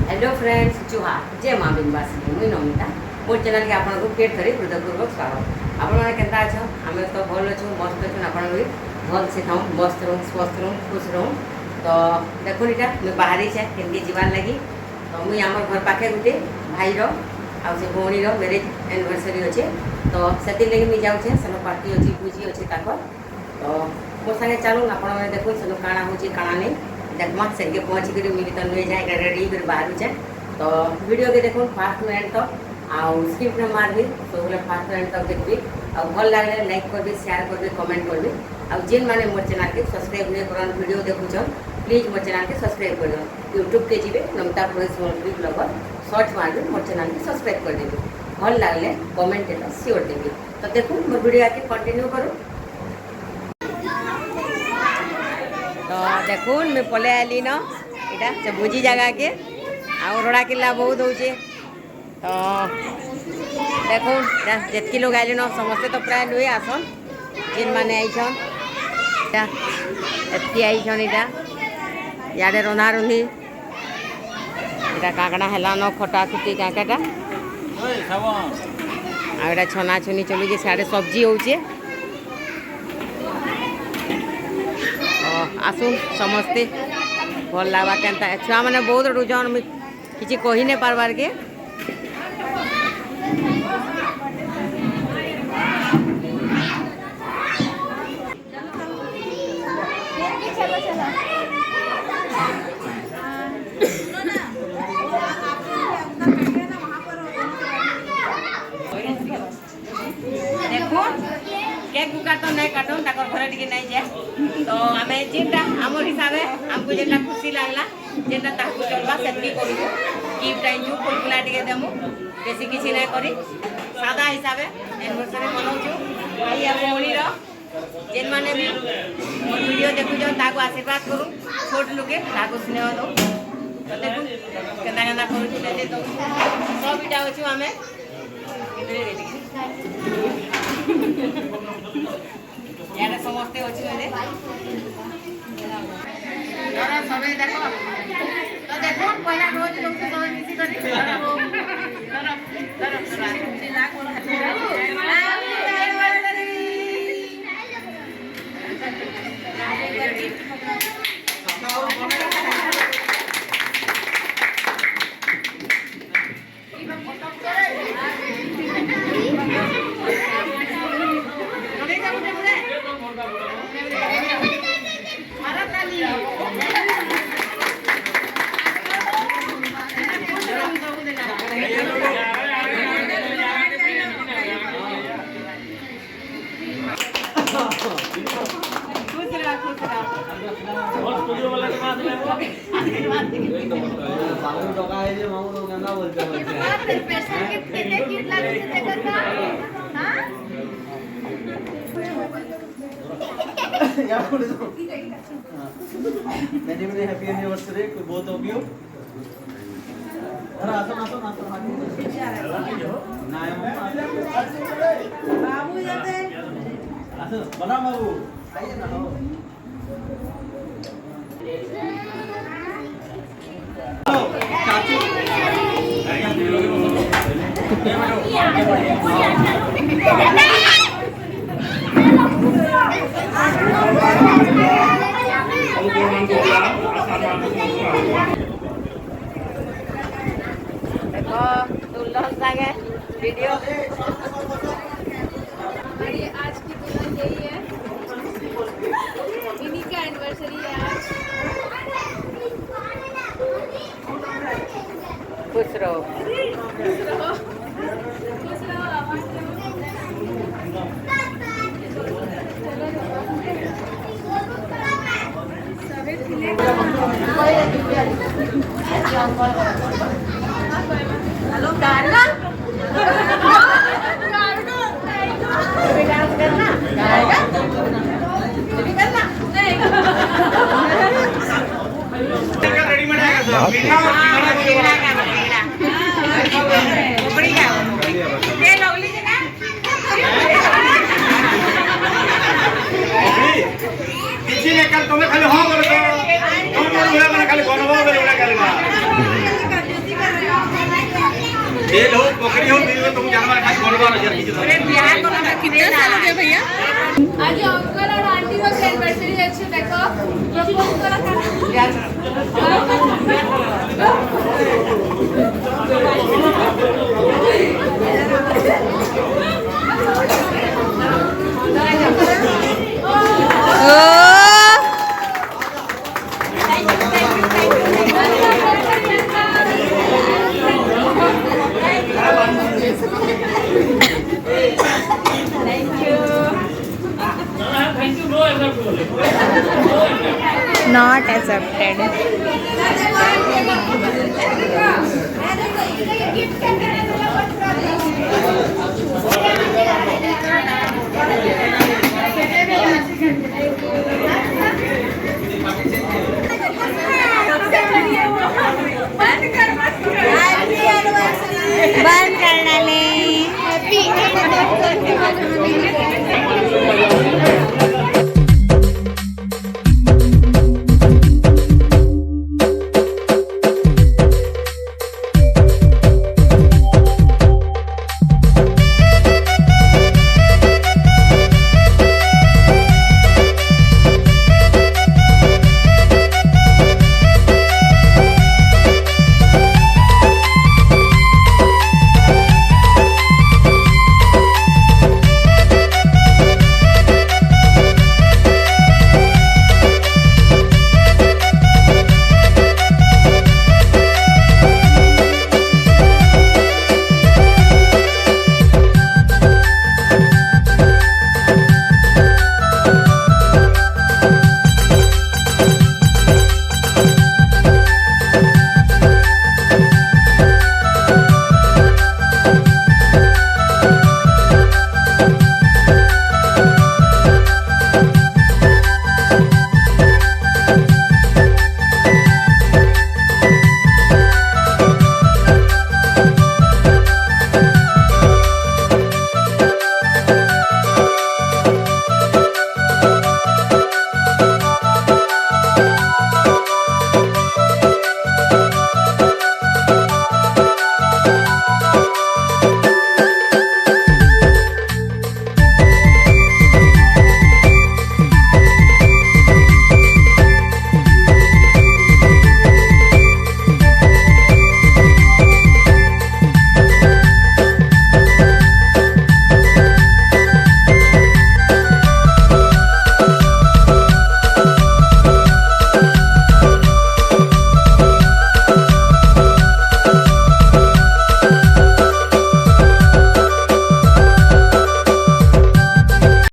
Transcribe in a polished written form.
Hello friends जुहार जय माँ बिंबासी मुई नमिता मोर चैनल के आपको फेर थरी हृदयपूर्वक स्वागत। आपण मैंने केन्ता अच्छ आम तो भल अच्छु मस्त अच्छे आपण भी भल से खाऊँ मस्त रहूँ स्वस्थ रहूँ खुश रहूँ। तो देखो इटा मुझे बाहरी छे केमती जीवार लगी तो मुई आम घर पाखे गोटे भाईर आ से भौणी मैरेज एनिवर्सरी अच्छे तो से लगे मुझे जाऊे सेन पार्टी अच्छी भोजी अच्छे ताकर तो मो सागे चलूँ आपण मैंने देखो सेन काଣା हो काଣା नहीं देखमा से पहुँची कर मिली तो नहीं जाए रेडी कर बाहर जाए तो वीडियो के देखो फास्ट टू एंड तक आउ स्किप न मारबी तो बोले फास्ट टू एंड तक देखबी आ भल लगे लाइक करबी शेयर करबी कमेंट करबी आ जेन माने मोर चैनल के सब्सक्राइब नहीं करन वीडियो देखुछन प्लीज मोर चैनल के सब्सक्राइब कर दो। यूट्यूब के जीवे नमिता पुरोहित ब्लॉगर सर्च मारबी मोर चैनल के सब्सक्राइब कर देबी भल लगे कमेंट देना श्योर देबी। तो देखो मोर वीडियो आके कंटिन्यू करूँ। तो देखो मैं पले आली न इटा से भोजी जगह के आउ रोड़ा किला बहुत होचे तो देखो जितकी लोग आइल न समस्ते तो प्राय नुए आसन जिन माने आईछन इटा एतकी आईछन इटा याडे रंधा रुंधी इटा काकड़ा हेला न खटा खुटी काकाटा आ इटा छना छुनी चलुचे सियाडे सब्जी होचे आसुन समस्ते भल लगवा के छुआ मैंने बहुत रुझान किसी कही नहीं पार्बार के देखो केक को काटो नहीं काटो ताकर घर टिके नहीं जाए तो आम जेनटा आमर हिसाब से आमको जेनटा खुशी लगला जेनटा ताकू चलवा सेटकी करू गिफ्ट आइजु फुलफुला टिके देमु बेसी किसी नहीं करी सादा हिसाब से एनिवर्सरी मनाउछु भाई आ भौणी रो जेन माने भी मोर वीडियो देखुछन ताको आशीर्वाद करू छोट लोके ताको स्नेह दो तो देखु केना केना करू दे दो सब इटा होछु आमे यार समझते अच्छी सबे देखो तो देखो पहला रोज लोग सब मिसी many many happy anniversary to both of you. बाबू जाते बना बाबू आइए ना हो चाचू देखो दुल्हन संगे वीडियो आज की दुल्हन यही है इन्हीं का एनिवर्सरी है आज। खुश रहो खुश रहो खुश रहो आवाज हेलो गार्गा डांस करना गार्गा भी करना रेडीमेड है सर मीठा उपड़ी का ये लवली जगह किसी ने कल तुम्हें खाली हां बोलो तो तुम बोलो खाली गनबो बोलो खाली जेल हो पोखरी हो मिल में तुम जानवर खाई बोलवा रहा है अरे बिहार को ना कितने साल हो गए भैया आज अंकल और आंटी का एनिवर्सरी अच्छे देखो प्रपोज करा Not accepted. बंद कर डाले.